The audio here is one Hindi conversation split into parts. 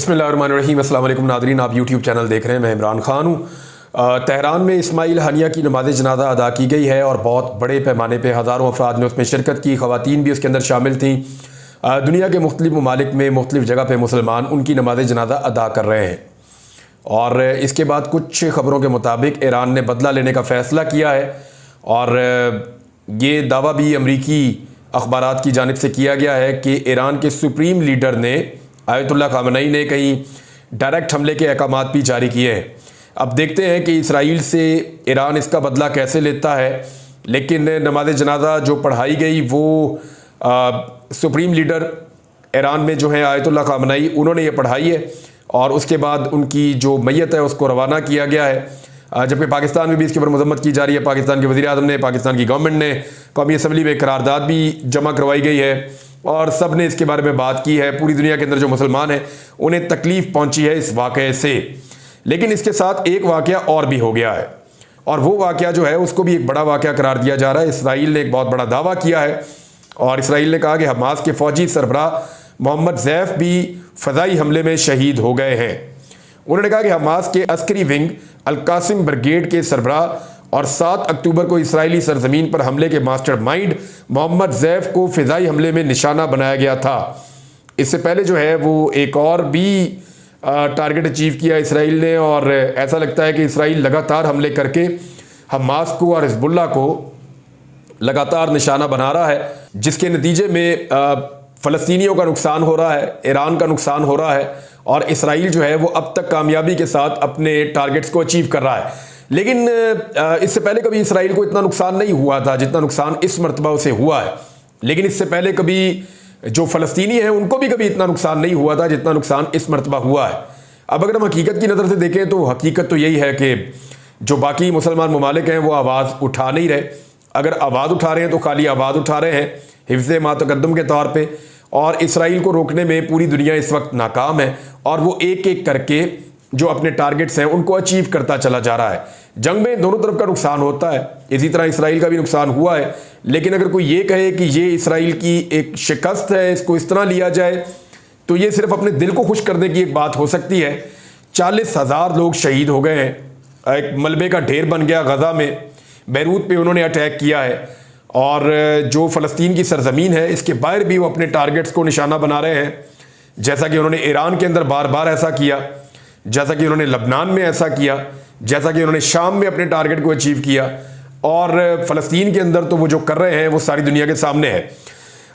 बिस्मिल्लाहिर्रहमानिर्रहीम। अस्सलाम वालेकुम नादरीन, आप यूट्यूब चैनल देख रहे हैं। मैं इमरान खान हूँ। तेहरान में इस्माइल हानिया की नमाज जनाजा अदा की गई है और बहुत बड़े पैमाने पर हज़ारों अफराद ने उसमें शिरकत की। ख़वातीन भी उसके अंदर शामिल थीं। दुनिया के मुख्तलिफ ममालिक में मुख्तलिफ जगह पर मुसलमान उनकी नमाज जनाजा अदा कर रहे हैं। और इसके बाद कुछ ख़बरों के मुताबिक ईरान ने बदला लेने का फ़ैसला किया है और ये दावा भी अमरीकी अखबारात की जानिब से किया गया है कि ईरान के सुप्रीम लीडर ने आयतुल्लाह ख़ामेनी ने कहीं डायरेक्ट हमले के अहकाम भी जारी किए हैं। अब देखते हैं कि इसराइल से ईरान इसका बदला कैसे लेता है। लेकिन नमाज जनाजा जो पढ़ाई गई वो सुप्रीम लीडर ईरान में जो है आयतुल्लाह ख़ामेनी, उन्होंने ये पढ़ाई है और उसके बाद उनकी जो मैयत है उसको रवाना किया गया है। जबकि पाकिस्तान में भी इसके ऊपर मजम्मत की जा रही है। पाकिस्तान के वज़ीर आज़म ने, पाकिस्तान की गवर्नमेंट ने कौमी असम्बली में करारदाद भी जमा करवाई गई है और सब ने इसके बारे में बात की है। पूरी दुनिया के अंदर जो मुसलमान हैं उन्हें तकलीफ़ पहुंची है इस वाक़े से। लेकिन इसके साथ एक वाक़या और भी हो गया है और वो वाक़या जो है उसको भी एक बड़ा वाक़या करार दिया जा रहा है। इसराइल ने एक बहुत बड़ा दावा किया है और इसराइल ने कहा कि हमास के फ़ौजी सरबराह मोहम्मद ज़ैफ़ भी फ़ज़ाई हमले में शहीद हो गए हैं। उन्होंने कहा कि हमास के अस्करी विंग अल-कासिम ब्रिगेड के सरबराह और 7 अक्टूबर को इसराइली सरजमीन पर हमले के मास्टरमाइंड मोहम्मद ज़ैफ़ को फ़िज़ाई हमले में निशाना बनाया गया था। इससे पहले जो है वो एक और भी टारगेट अचीव किया इसराइल ने और ऐसा लगता है कि इसराइल लगातार हमले करके हमास को और हिज़्बुल्लाह को लगातार निशाना बना रहा है, जिसके नतीजे में फ़लस्तीनियों का नुकसान हो रहा है, ईरान का नुकसान हो रहा है और इसराइल जो है वो अब तक कामयाबी के साथ अपने टारगेट्स को अचीव कर रहा है। लेकिन इससे पहले कभी इसराइल को इतना नुकसान नहीं हुआ था जितना नुकसान इस मरतबा उसे हुआ है। लेकिन इससे पहले कभी जो फ़लस्तीनी हैं उनको भी कभी इतना नुकसान नहीं हुआ था जितना नुकसान इस मरतबा हुआ है। अब अगर हम हकीकत की नज़र से देखें तो हकीकत तो यही है कि जो बाकी मुसलमान ममालिक हैं वो आवाज़ उठा नहीं रहे। अगर आवाज़ उठा रहे हैं तो खाली आवाज़ उठा रहे हैं हिफ्ज़ मा तक़द्दुम के तौर पे, और इसराइल को रोकने में पूरी दुनिया इस वक्त नाकाम है और वो एक एक करके जो अपने टारगेट्स हैं उनको अचीव करता चला जा रहा है। जंग में दोनों तरफ का नुकसान होता है, इसी तरह इसराइल का भी नुकसान हुआ है। लेकिन अगर कोई ये कहे कि ये इसराइल की एक शिकस्त है, इसको इस तरह लिया जाए, तो ये सिर्फ अपने दिल को खुश करने की एक बात हो सकती है। 40,000 लोग शहीद हो गए हैं, एक मलबे का ढेर बन गया गजा में, बैरूत पे उन्होंने अटैक किया है और जो फ़लस्तीन की सरजमीन है इसके बाहर भी वो अपने टारगेट्स को निशाना बना रहे हैं, जैसा कि उन्होंने ईरान के अंदर बार बार ऐसा किया, जैसा कि उन्होंने लबनान में ऐसा किया, जैसा कि उन्होंने शाम में अपने टारगेट को अचीव किया और फ़लस्तीन के अंदर तो वो जो कर रहे हैं वो सारी दुनिया के सामने है।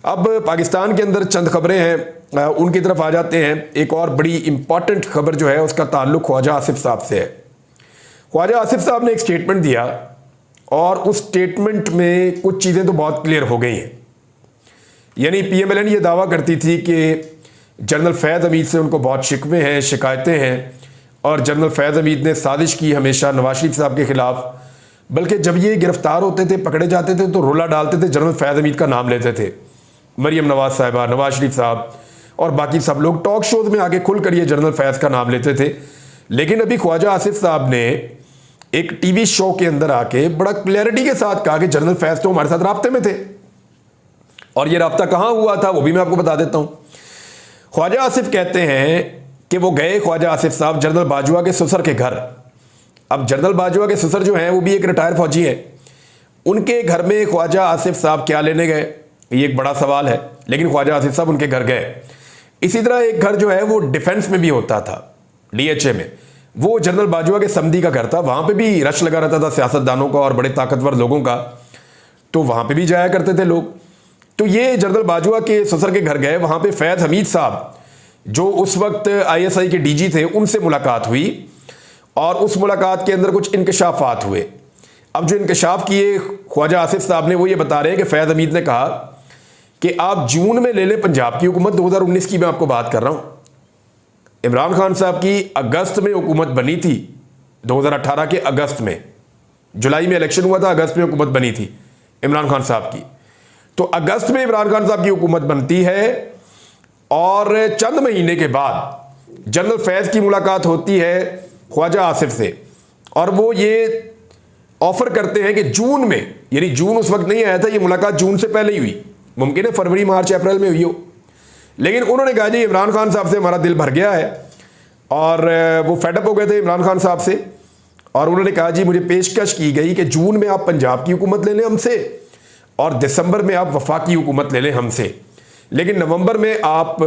अब पाकिस्तान के अंदर चंद खबरें हैं, उनकी तरफ आ जाते हैं। एक और बड़ी इंपॉर्टेंट खबर जो है उसका ताल्लुक़ ख्वाजा आसिफ साहब से है। ख्वाजा आसिफ साहब ने एक स्टेटमेंट दिया और उस स्टेटमेंट में कुछ चीज़ें तो बहुत क्लियर हो गई हैं। यानी PMLN ये दावा करती थी कि जनरल फैज़ हमीद से उनको बहुत शिकवे हैं, शिकायतें हैं और जनरल फैज़ हमीद ने साजिश की हमेशा नवाज शरीफ साहब के ख़िलाफ़। बल्कि जब ये गिरफ्तार होते थे, पकड़े जाते थे तो रोला डालते थे, जनरल फैज़ हमीद का नाम लेते थे। मरीम नवाज साहिबा, नवाज शरीफ साहब और बाकी सब लोग टॉक शोज़ में आके खुल कर ये जनरल फैज़ का नाम लेते थे। लेकिन अभी ख्वाजा आसिफ साहब ने एक टीवी शो के अंदर आके बड़ा क्लैरिटी के साथ कहा कि जनरल फैज़ तो हमारे साथ राब्ते में थे और ये राब्ता कहाँ हुआ था वो भी मैं आपको बता देता हूँ। ख्वाजा आसिफ कहते हैं कि वो गए ख्वाजा आसिफ साहब जनरल बाजवा के ससुर के घर। अब जनरल बाजवा के ससुर जो हैं वो भी एक रिटायर फौजी हैं, उनके घर में ख्वाजा आसिफ साहब क्या लेने गए ये एक बड़ा सवाल है। लेकिन ख्वाजा आसिफ साहब उनके घर गए। इसी तरह एक घर जो है वो डिफेंस में भी होता था, DHA में, वो जनरल बाजवा के समधी का घर था। वहाँ पे भी रश लगा रहता था सियासतदानों का और बड़े ताकतवर लोगों का, तो वहाँ पे भी जाया करते थे लोग। तो ये जनरल बाजवा के ससुर के घर गए, वहाँ पे फैज़ हमीद साहब जो उस वक्त ISI के DG थे उनसे मुलाकात हुई और उस मुलाकात के अंदर कुछ इंकशाफात हुए। अब जो इंकशाफ किए ख्वाजा आसिफ साहब ने वो ये बता रहे हैं कि फैज़ हमीद ने कहा कि आप जून में ले लें पंजाब की हुकूमत, 2019 की मैं आपको बात कर रहा हूँ। इमरान खान साहब की अगस्त में हुकूमत बनी थी, 2018 के अगस्त में, जुलाई में इलेक्शन हुआ था, अगस्त में हुकूमत बनी थी इमरान खान साहब की। तो अगस्त में इमरान खान साहब की हुकूमत बनती है और चंद महीने के बाद जनरल फैज़ की मुलाकात होती है ख्वाजा आसिफ से और वो ये ऑफर करते हैं कि जून में, यानी जून उस वक्त नहीं आया था, ये मुलाकात जून से पहले ही हुई, मुमकिन है फरवरी मार्च अप्रैल में हुई हो, लेकिन उन्होंने कहा जी इमरान खान साहब से हमारा दिल भर गया है और वो फेडअप हो गए थे इमरान खान साहब से और उन्होंने कहा जी मुझे पेशकश की गई कि जून में आप पंजाब की हुकूमत ले लें हमसे और दिसंबर में आप वफाकी हुकूमत ले लें हमसे, लेकिन नवंबर में आप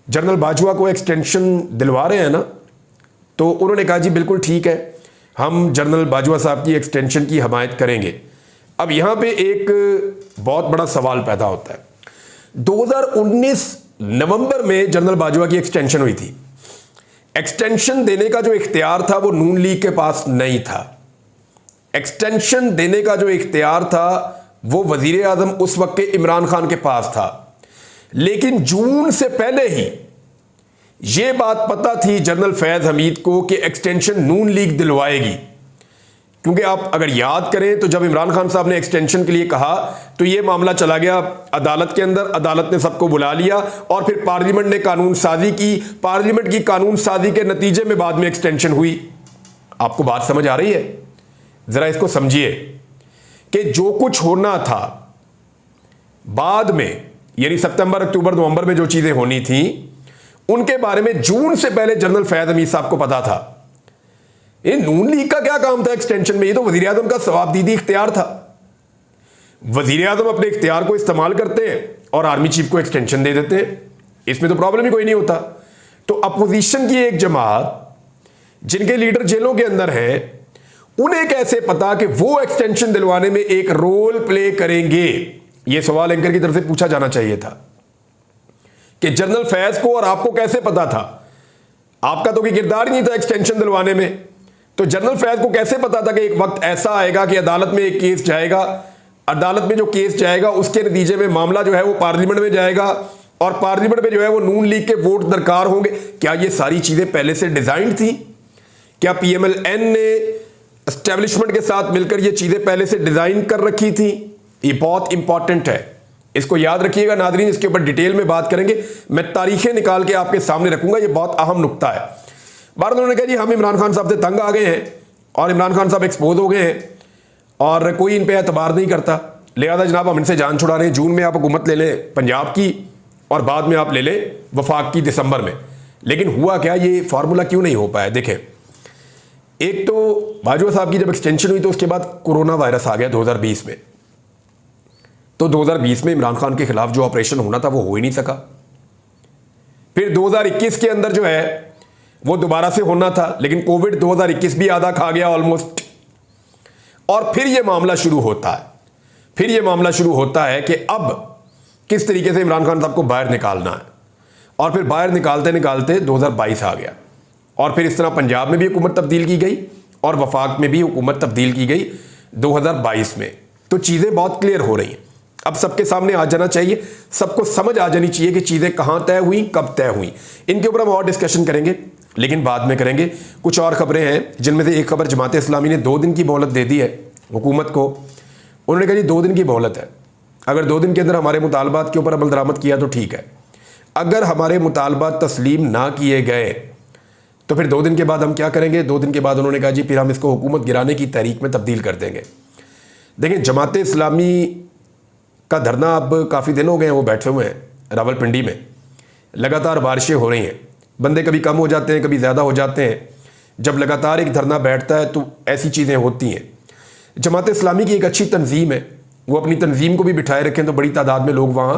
जनरल बाजवा को एक्सटेंशन दिलवा रहे हैं ना। तो उन्होंने कहा जी बिल्कुल ठीक है, हम जनरल बाजवा साहब की एक्सटेंशन की हमायत करेंगे। अब यहाँ पे एक बहुत बड़ा सवाल पैदा होता है। 2019 नवंबर में जनरल बाजवा की एक्सटेंशन हुई थी। एक्सटेंशन देने का जो इख्तियार था वो नून लीग के पास नहीं था। एक्सटेंशन देने का जो इख्तियार था वो वजीर आजम उस वक्त के इमरान खान के पास था। लेकिन जून से पहले ही ये बात पता थी जनरल फैज हमीद को कि एक्सटेंशन नून लीग दिलवाएगी, क्योंकि आप अगर याद करें तो जब इमरान खान साहब ने एक्सटेंशन के लिए कहा तो यह मामला चला गया अदालत के अंदर, अदालत ने सबको बुला लिया और फिर पार्लियामेंट ने कानून साजी की। पार्लियामेंट की कानून साजी के नतीजे में बाद में एक्सटेंशन हुई। आपको बात समझ आ रही है? जरा इसको समझिए कि जो कुछ होना था बाद में, यानी सितंबर अक्टूबर नवंबर में जो चीजें होनी थी उनके बारे में जून से पहले जनरल फैज हमीद साहब को पता था। ये नून लीग का क्या काम था एक्सटेंशन में? ये तो वजीर आजम का सवाबदीदी इख्तियार था। वजीर आजम अपने इख्तियार को इस्तेमाल करते हैं और आर्मी चीफ को एक्सटेंशन दे देते हैं, इसमें तो प्रॉब्लम ही कोई नहीं होता। तो अपोजिशन की एक जमात जिनके लीडर जेलों के अंदर हैं, उन्हें कैसे पता कि वो एक्सटेंशन दिलवाने में एक रोल प्ले करेंगे? यह सवाल एंकर की तरफ से पूछा जाना चाहिए था कि जनरल फैज को और आपको कैसे पता था? आपका तो कोई किरदार ही नहीं था एक्सटेंशन दिलवाने में। तो जनरल फैज को कैसे पता था कि एक वक्त ऐसा आएगा कि अदालत में एक केस जाएगा, अदालत में जो केस जाएगा उसके नतीजे में मामला जो है वो पार्लियामेंट में जाएगा और पार्लियामेंट में जो है वो नून लीग के वोट दरकार होंगे? क्या ये सारी चीजें पहले से डिजाइन थी? क्या पीएमएलएन ने एस्टेब्लिशमेंट के साथ मिलकर ये चीजें पहले से डिजाइन कर रखी थी? ये बहुत इंपॉर्टेंट है, इसको याद रखिएगा नादरीन। इसके ऊपर डिटेल में बात करेंगे, मैं तारीखें निकाल के आपके सामने रखूंगा, ये बहुत अहम नुक्ता है। बार उन्होंने कहा जी हम इमरान खान साहब से तंग आ गए हैं और इमरान खान साहब एक्सपोज हो गए हैं और कोई इन पे एतबार नहीं करता, लिहाजा जनाब हम इनसे जान छुड़ा रहे हैं। जून में आप हुकूमत ले लें पंजाब की और बाद में आप ले लें वफाक की दिसंबर में। लेकिन हुआ क्या, ये फार्मूला क्यों नहीं हो पाया? देखें, एक तो बाजवा साहब की जब एक्सटेंशन हुई तो उसके बाद कोरोना वायरस आ गया 2020 में। तो 2020 में इमरान खान के खिलाफ जो ऑपरेशन होना था वो हो ही नहीं सका। फिर 2021 के अंदर जो है वो दोबारा से होना था, लेकिन कोविड 2021 भी आधा खा गया ऑलमोस्ट। और फिर ये मामला शुरू होता है, फिर ये मामला शुरू होता है कि अब किस तरीके से इमरान खान साहब को बाहर निकालना है। और फिर बाहर निकालते निकालते 2022 आ गया और फिर इस तरह पंजाब में भी हुकूमत तब्दील की गई और वफाक में भी हुकूमत तब्दील की गई 2022 में। तो चीज़ें बहुत क्लियर हो रही हैं, अब सबके सामने आ जाना चाहिए, सबको समझ आ जानी चाहिए कि चीज़ें कहाँ तय हुई, कब तय हुई। इनके ऊपर हम और डिस्कशन करेंगे, लेकिन बाद में करेंगे। कुछ और खबरें हैं जिनमें से एक खबर जमात इस्लामी ने 2 दिन की मोहलत दे दी है हुकूमत को। उन्होंने कहा जी 2 दिन की मोहलत है, अगर 2 दिन के अंदर हमारे मुतालबात के ऊपर अमल दरामद किया तो ठीक है, अगर हमारे मुतालबात तस्लीम ना किए गए तो फिर 2 दिन के बाद हम क्या करेंगे? 2 दिन के बाद उन्होंने कहा जी फिर हम इसको हुकूमत गिराने की तहरीक में तब्दील कर देंगे। देखिए, जमात इस्लामी का धरना अब काफ़ी दिन हो गए हैं वो बैठे हुए हैं रावलपिंडी में, लगातार बारिशें हो रही हैं, बंदे कभी कम हो जाते हैं कभी ज़्यादा हो जाते हैं। जब लगातार एक धरना बैठता है तो ऐसी चीज़ें होती हैं। जमात इस्लामी की एक अच्छी तंजीम है, वो अपनी तंजीम को भी बिठाए रखें तो बड़ी तादाद में लोग वहाँ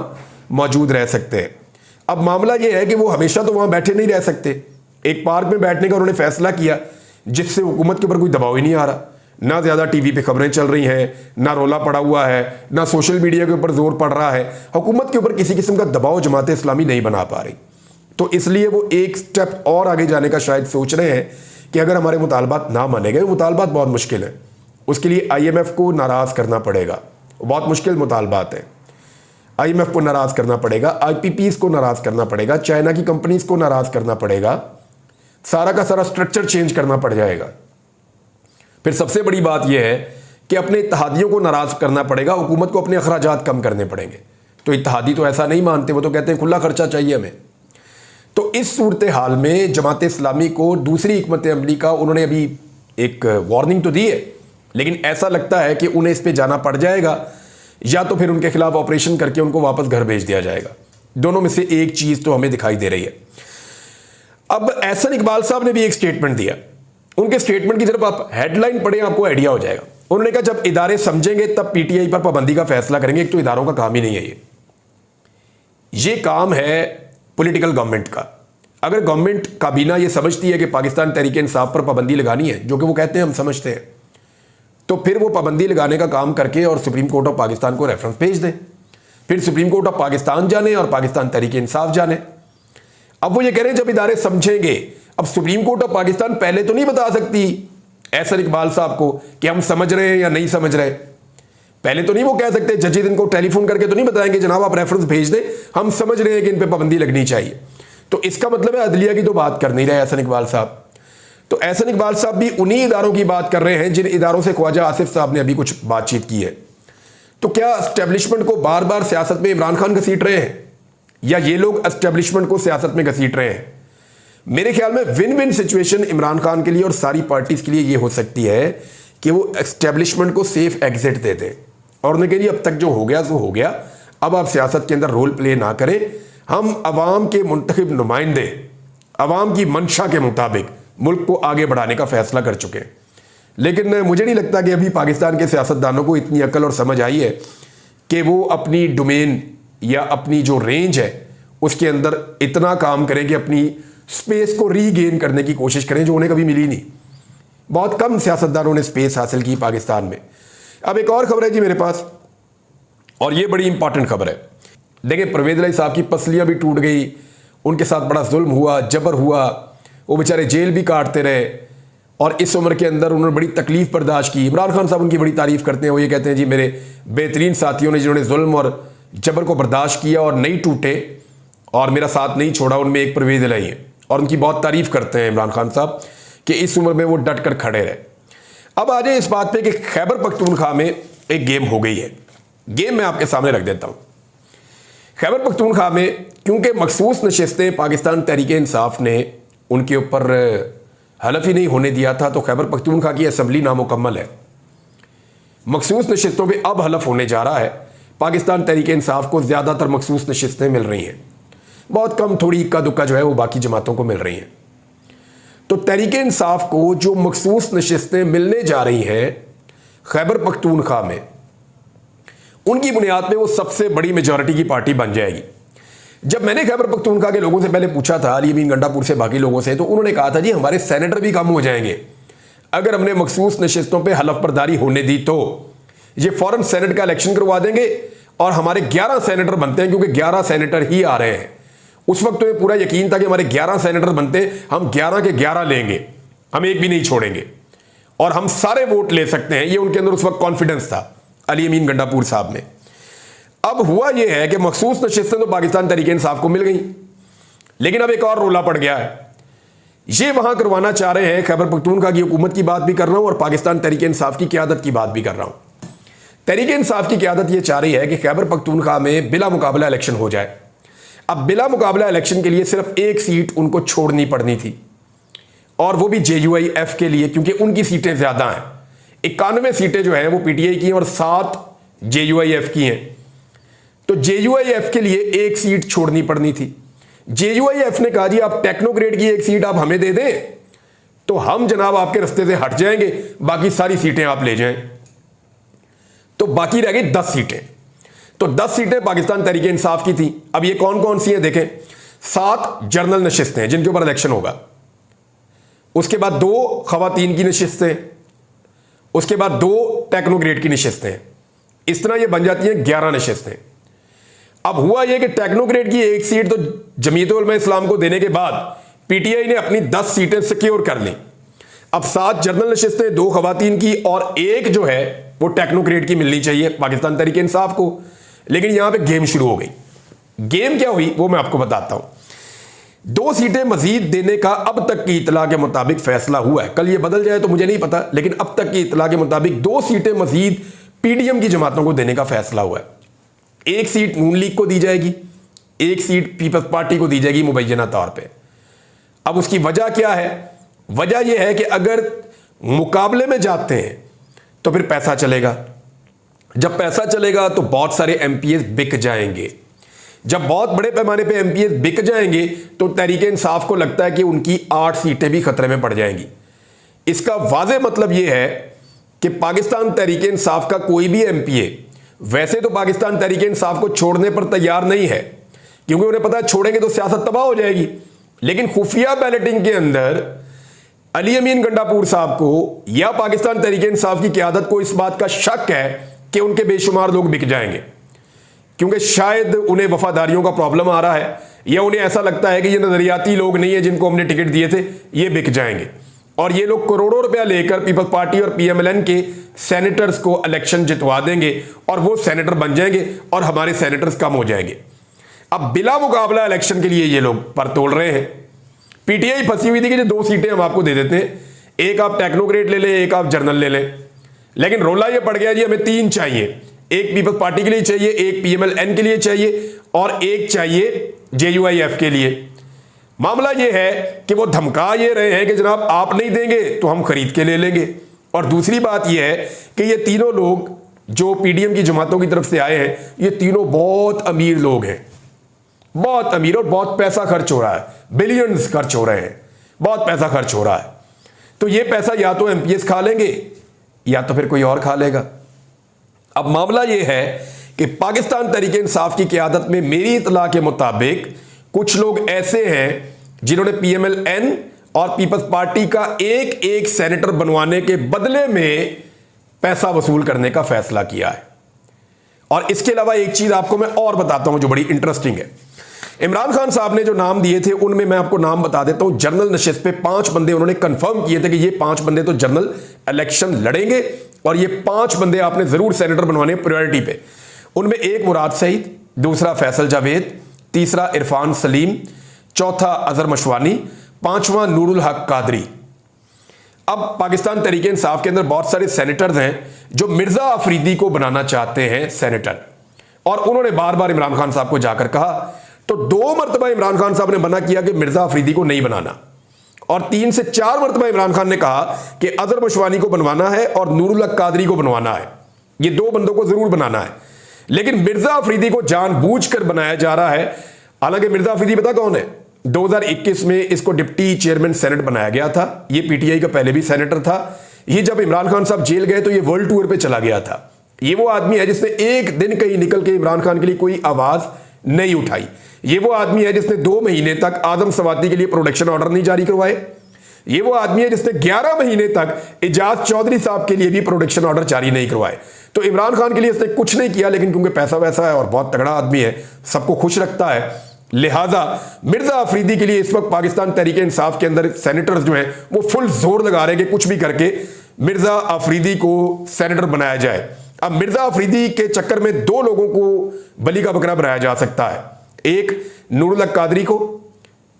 मौजूद रह सकते हैं। अब मामला ये है कि वो हमेशा तो वहाँ बैठे नहीं रह सकते। एक पार्क में बैठने का उन्होंने फैसला किया जिससे हुकूमत के ऊपर कोई दबाव ही नहीं आ रहा, ना ज़्यादा टीवी पे खबरें चल रही हैं, ना रोला पड़ा हुआ है, ना सोशल मीडिया के ऊपर जोर पड़ रहा है। हुकूमत के ऊपर किसी किस्म का दबाव जमात इस्लामी नहीं बना पा रही। तो इसलिए वो एक स्टेप और आगे जाने का शायद सोच रहे हैं कि अगर हमारे मुतालबात ना माने गए, मुतालबात बहुत मुश्किल है, उसके लिए IMF को नाराज़ करना पड़ेगा, बहुत मुश्किल मुतालबात है। IMF को नाराज़ करना पड़ेगा, IPPs को नाराज़ करना पड़ेगा, चाइना की कंपनीज को नाराज़ करना पड़ेगा, सारा का सारा स्ट्रक्चर चेंज करना पड़ जाएगा। फिर सबसे बड़ी बात यह है कि अपने इत्तेहादियों को नाराज़ करना पड़ेगा, हुकूमत को अपने अखराजात कम करने पड़ेंगे। तो इत्तेहादी तो ऐसा नहीं मानते, वो तो कहते हैं खुला खर्चा चाहिए हमें। तो इस सूरत हाल में जमात इस्लामी को दूसरी हिकमत अमली का उन्होंने अभी एक वार्निंग तो दी है, लेकिन ऐसा लगता है कि उन्हें इस पर जाना पड़ जाएगा या तो फिर उनके खिलाफ ऑपरेशन करके उनको वापस घर भेज दिया जाएगा। दोनों में से एक चीज़ तो हमें दिखाई दे रही है। अब एहसन इकबाल साहब ने भी एक स्टेटमेंट दिया। उनके स्टेटमेंट की तरफ आप हेडलाइन पढ़ें, आपको आइडिया हो जाएगा। उन्होंने कहा जब इदारे समझेंगे तब पीटीआई पर पाबंदी का फैसला करेंगे। एक तो इदारों का काम ही नहीं है ये काम है पॉलिटिकल गवर्नमेंट का। अगर गवर्नमेंट काबीना ये समझती है कि पाकिस्तान तहरीक इंसाफ पर पाबंदी लगानी है, जो कि वो कहते हैं हम समझते हैं, तो फिर वो पाबंदी लगाने का काम करके और सुप्रीम कोर्ट ऑफ पाकिस्तान को रेफरेंस भेज दे। फिर सुप्रीम कोर्ट ऑफ पाकिस्तान जाने और पाकिस्तान तहरीक इंसाफ जाने। अब वो ये कह रहे हैं जब इदारे समझेंगे। अब सुप्रीम कोर्ट ऑफ पाकिस्तान पहले तो नहीं बता सकती एहसन इकबाल साहब को कि हम समझ रहे हैं या नहीं समझ रहे। पहले तो नहीं वो कह सकते, जजेज इनको टेलीफोन करके तो नहीं बताएंगे जनाब आप रेफरेंस भेज दें, हम समझ रहे हैं कि इन पर पाबंदी लगनी चाहिए। तो इसका मतलब है अदलिया की तो बात कर नहीं रहे एहसन इकबाल साहब। तो एहसन इकबाल साहब भी उन्हीं इदारों की बात कर रहे हैं जिन इदारों से ख्वाजा आसिफ साहब ने अभी कुछ बातचीत की है। तो क्या एस्टेब्लिशमेंट को बार बार सियासत में इमरान खान घसीट रहे हैं या ये लोग एस्टेब्लिशमेंट को सियासत में घसीट रहे हैं? मेरे ख्याल में win win situation Imran Khan के लिए और सारी पार्टीज के लिए ये हो सकती है कि वो एस्टेब्लिशमेंट को सेफ एग्जिट दे दें और उन्हें कहिए अब तक जो हो गया सो हो गया, अब आप सियासत के अंदर रोल प्ले ना करें। हम अवाम के मुंतखब नुमाइंदे अवाम की मंशा के मुताबिक मुल्क को आगे बढ़ाने का फैसला कर चुके हैं। लेकिन मुझे नहीं लगता कि अभी पाकिस्तान के सियासतदानों को इतनी अकल और समझ आई है कि वो अपनी डोमेन या अपनी जो रेंज है उसके अंदर इतना काम करें कि अपनी स्पेस को रीगेन करने की कोशिश करें, जो उन्हें कभी मिली नहीं। बहुत कम सियासतदानों ने स्पेस हासिल की पाकिस्तान में। अब एक और खबर है जी मेरे पास, और ये बड़ी इंपॉर्टेंट खबर है। देखिए परवेज इलाही साहब की पसलियां भी टूट गई, उनके साथ बड़ा जुल्म हुआ, जबर हुआ, वो बेचारे जेल भी काटते रहे और इस उम्र के अंदर उन्होंने बड़ी तकलीफ बर्दाश्त की। इमरान खान साहब उनकी बड़ी तारीफ करते हैं, वो ये कहते हैं जी मेरे बेहतरीन साथियों ने जिन्होंने जुल्म और जबर को बर्दाश्त किया और नहीं टूटे और मेरा साथ नहीं छोड़ा, उनमें एक परवेज इलाही है। और उनकी बहुत तारीफ करते हैं इमरान खान साहब कि इस उम्र में वो डट कर खड़े रहे। अब आ जाए इस बात पे कि खैबर पख्तूनख्वा में एक गेम हो गई है। गेम मैं आपके सामने रख देता हूं। खैबर पख्तूनख्वा में क्योंकि मखसूस नशिस्तें पाकिस्तान तहरीक इंसाफ ने उनके ऊपर हलफ ही नहीं होने दिया था, तो खैबर पख्तूनख्वा की असम्बली नामुकम्मल है। मखसूस नशिस्तों पर अब हलफ होने जा रहा है। पाकिस्तान तहरीक इंसाफ को ज़्यादातर मखसूस नशिस्तें मिल रही हैं, बहुत कम थोड़ी इक्का दुक्का जो है वो बाकी जमातों को मिल रही हैं। तो तहरीक इंसाफ को जो मखसूस नशिस्तें मिलने जा रही हैं खैबर पख्तूनख्वा में, उनकी बुनियाद पे वो सबसे बड़ी मेजॉरिटी की पार्टी बन जाएगी। जब मैंने खैबर पख्तूनख्वा के लोगों से पहले पूछा था, अली अमीन गंडापुर से, बाकी लोगों से, तो उन्होंने कहा था जी हमारे सेनेटर भी कम हो जाएंगे अगर हमने मखसूस नशिस्तों पर हलफ बर्दारी होने दी, तो ये फौरन सेनेट का इलेक्शन करवा देंगे और हमारे 11 सेनेटर बनते हैं, क्योंकि 11 सेनेटर ही आ रहे हैं। उस वक्त तो ये पूरा यकीन था कि हमारे 11 सेनेटर बनते, हम 11 के 11 लेंगे, हम एक भी नहीं छोड़ेंगे और हम सारे वोट ले सकते हैं। ये उनके अंदर उस वक्त कॉन्फिडेंस था अली अमीन गंडापुर साहब में। अब हुआ यह है कि मखसूस नशिस्तें तो पाकिस्तान तहरीक इंसाफ को मिल गई, लेकिन अब एक और रोला पड़ गया है। ये वहां करवाना चाह रहे हैं, खैबर पख्तूनख्वा की हुकूमत की बात भी कर रहा हूं और पाकिस्तान तहरीक इंसाफ की क़यादत की बात भी कर रहा हूं। तहरीक इंसाफ की क़यादत यह चाह रही है कि खैबर पख्तूनख्वा में बिला मुकाबला इलेक्शन हो जाए। अब बिला मुकाबला इलेक्शन के लिए सिर्फ एक सीट उनको छोड़नी पड़नी थी, और वो भी JUIF के लिए, क्योंकि उनकी सीटें ज्यादा हैं। 91 सीटें जो हैं वो PTI की हैं और 7 JUIF की हैं। तो JUIF के लिए एक सीट छोड़नी पड़नी थी। JUIF ने कहा जी आप टेक्नोक्रेट की एक सीट आप हमें दे दें तो हम जनाब आपके रास्ते से हट जाएंगे, बाकी सारी सीटें आप ले जाएं। तो बाकी रह गई 10 सीटें। तो 10 सीटें पाकिस्तान तहरीक इंसाफ की थी। अब ये कौन कौन सी हैं देखें। 7 जर्नल नशिस्तें हैं जिनके ऊपर इलेक्शन होगा, उसके बाद 2 खवातीन की नशिस्तें, उसके बाद 2 टेक्नोक्रेट की नशिस्तें। इस तरह ये बन जाती हैं 11 नशिस्तें। अब हुआ यह कि टेक्नोक्रेट की एक सीट तो जमीयत उलमा इस्लाम को देने के बाद PTI ने अपनी 10 सीटें सिक्योर कर ली। अब 7 जर्नल नशिस्तें, 2 खवातीन की और एक जो है वो टेक्नोक्रेट की मिलनी चाहिए पाकिस्तान तहरीक इंसाफ को। लेकिन यहां पे गेम शुरू हो गई। गेम क्या हुई वो मैं आपको बताता हूं। 2 सीटें मजीद देने का अब तक की इतला के मुताबिक फैसला हुआ है। कल ये बदल जाए तो मुझे नहीं पता, लेकिन अब तक की इतला के मुताबिक 2 सीटें मजीद PDM की जमातों को देने का फैसला हुआ है। एक सीट नून लीग को दी जाएगी, एक सीट पीपल्स पार्टी को दी जाएगी मुबैना तौर पर। अब उसकी वजह क्या है? वजह यह है कि अगर मुकाबले में जाते हैं तो फिर पैसा चलेगा, जब पैसा चलेगा तो बहुत सारे MPs बिक जाएंगे। जब बहुत बड़े पैमाने पे एमपीएस बिक जाएंगे तो तहरीक इंसाफ को लगता है कि उनकी 8 सीटें भी खतरे में पड़ जाएंगी। इसका वाज़ेह मतलब यह है कि पाकिस्तान तहरीक इंसाफ का कोई भी एमपीए वैसे तो पाकिस्तान तहरीक इंसाफ को छोड़ने पर तैयार नहीं है, क्योंकि उन्हें पता है छोड़ेंगे तो सियासत तबाह हो जाएगी। लेकिन खुफिया बैलेटिंग के अंदर अली अमीन गंडापुर साहब को या पाकिस्तान तहरीक इंसाफ की क़यादत को इस बात का शक है कि उनके बेशुमार लोग बिक जाएंगे, क्योंकि शायद उन्हें वफादारियों का प्रॉब्लम आ रहा है या उन्हें ऐसा लगता है कि ये नजरियाती लोग नहीं है जिनको हमने टिकट दिए थे, ये बिक जाएंगे और ये लोग करोड़ों रुपया लेकर पीपल्स पार्टी और पीएमएलएन के सेनेटर्स को इलेक्शन जितवा देंगे और वो सेनेटर बन जाएंगे और हमारे सेनेटर्स कम हो जाएंगे। अब बिला मुकाबला इलेक्शन के लिए ये लोग पर तोड़ रहे हैं। पीटीआई फंसी हुई थी कि 2 सीटें हम आपको दे देते हैं, एक आप टेक्नोक्रेट ले लें, एक आप जर्नल ले लें, लेकिन रोला ये पड़ गया जी हमें 3 चाहिए, एक पीपल्स पार्टी के लिए चाहिए, एक पीएमएलएन के लिए चाहिए और एक चाहिए जेयूआईएफ के लिए। मामला ये है कि वो धमका ये रहे हैं कि जनाब आप नहीं देंगे तो हम खरीद के ले लेंगे। और दूसरी बात ये है कि ये तीनों लोग जो पीडीएम की जमातों की तरफ से आए हैं, ये तीनों बहुत अमीर लोग हैं, बहुत अमीर, और बहुत पैसा खर्च हो रहा है, बिलियंस खर्च हो रहे हैं, बहुत पैसा खर्च हो रहा है। तो ये पैसा या तो एमपीएस खा लेंगे या तो फिर कोई और खा लेगा। अब मामला ये है कि पाकिस्तान तहरीक इंसाफ की क़यादत में मेरी इतला के मुताबिक कुछ लोग ऐसे हैं जिन्होंने पीएमएलएन और पीपल्स पार्टी का एक एक सेनेटर बनवाने के बदले में पैसा वसूल करने का फैसला किया है। और इसके अलावा एक चीज आपको मैं और बताता हूं जो बड़ी इंटरेस्टिंग है। इमरान खान साहब ने जो नाम दिए थे उनमें मैं आपको नाम बता देता हूं। जनरल नशिस्त पे 5 बंदे उन्होंने कंफर्म किए थे कि ये 5 बंदे तो जनरल इलेक्शन लड़ेंगे और ये 5 बंदे आपने जरूर सेनेटर बनवाने प्रायोरिटी पे। उनमें एक मुराद सईद, दूसरा फैसल जावेद, तीसरा इरफान सलीम, चौथा अजहर मशवानी, 5वां नूरुल हक कादरी। अब पाकिस्तान तहरीक इंसाफ के अंदर बहुत सारे सेनेटर्स हैं जो मिर्जा अफरीदी को बनाना चाहते हैं सेनेटर, और उन्होंने बार बार इमरान खान साहब को जाकर कहा, तो 2 मरतबा इमरान खान साहब ने मना किया कि मिर्जा अफरीदी को नहीं बनाना, और 3 से 4 मरतबा इमरान खान ने कहा कि अजहर मशवानी को बनवाना है और नूरुल हक कादरी को बनवाना है, ये 2 बंदों को जरूर बनाना है। लेकिन मिर्जा अफरीदी को जानबूझकर बनाया जा रहा है। हालांकि मिर्जा अफरीदी पता कौन है? 2021 में इसको डिप्टी चेयरमैन सेनेट बनाया गया था। ये पीटीआई का पहले भी सेनेटर था। ये जब इमरान खान साहब जेल गए तो ये वर्ल्ड टूर पे चला गया था। ये वो आदमी है जिसने एक दिन कहीं निकल के इमरान खान के लिए कोई आवाज नहीं उठाई। ये वो आदमी है जिसने 2 महीने तक आदम सवाती के लिए प्रोटेक्शन ऑर्डर नहीं जारी करवाए। ये वो आदमी है जिसने 11 महीने तक इजाज चौधरी साहब के लिए भी प्रोटेक्शन ऑर्डर जारी नहीं करवाए। तो इमरान खान के लिए इसने कुछ नहीं किया, लेकिन क्योंकि पैसा वैसा है और बहुत तगड़ा आदमी है, सबको खुश रखता है, लिहाजा मिर्जा अफरीदी के लिए इस वक्त पाकिस्तान तहरीक इंसाफ के अंदर सेनेटर्स जो हैं वो फुल जोर लगा रहे हैं कि कुछ भी करके मिर्जा अफरीदी को सेनेटर बनाया जाए। अब मिर्जा अफरीदी के चक्कर में 2 लोगों को बलि का बकरा बनाया जा सकता है। एक नूरुल हक कादरी को,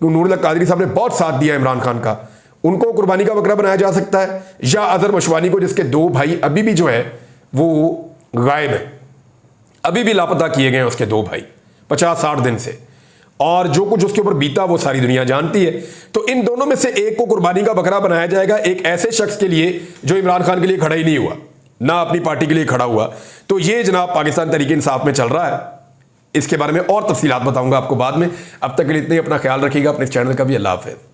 नूरुल हक कादरी साहब ने बहुत साथ दिया इमरान खान का, उनको कुर्बानी का बकरा बनाया जा सकता है, या अजहर मशवानी को जिसके 2 भाई अभी भी जो है वो गायब है, अभी भी लापता किए गए हैं उसके 2 भाई 50-60 दिन से, और जो कुछ उसके ऊपर बीता वो सारी दुनिया जानती है। तो इन दोनों में से एक को कुर्बानी का बकरा बनाया जाएगा, एक ऐसे शख्स के लिए जो इमरान खान के लिए खड़ा ही नहीं हुआ, ना अपनी पार्टी के लिए खड़ा हुआ। तो ये जनाब पाकिस्तान तहरीक इंसाफ में चल रहा है। इसके बारे में और तफसीलात बताऊंगा आपको बाद में। अब तक के लिए इतने, अपना ख्याल रखिएगा, अपने चैनल का भी। अल्लाह हाफ़िज़।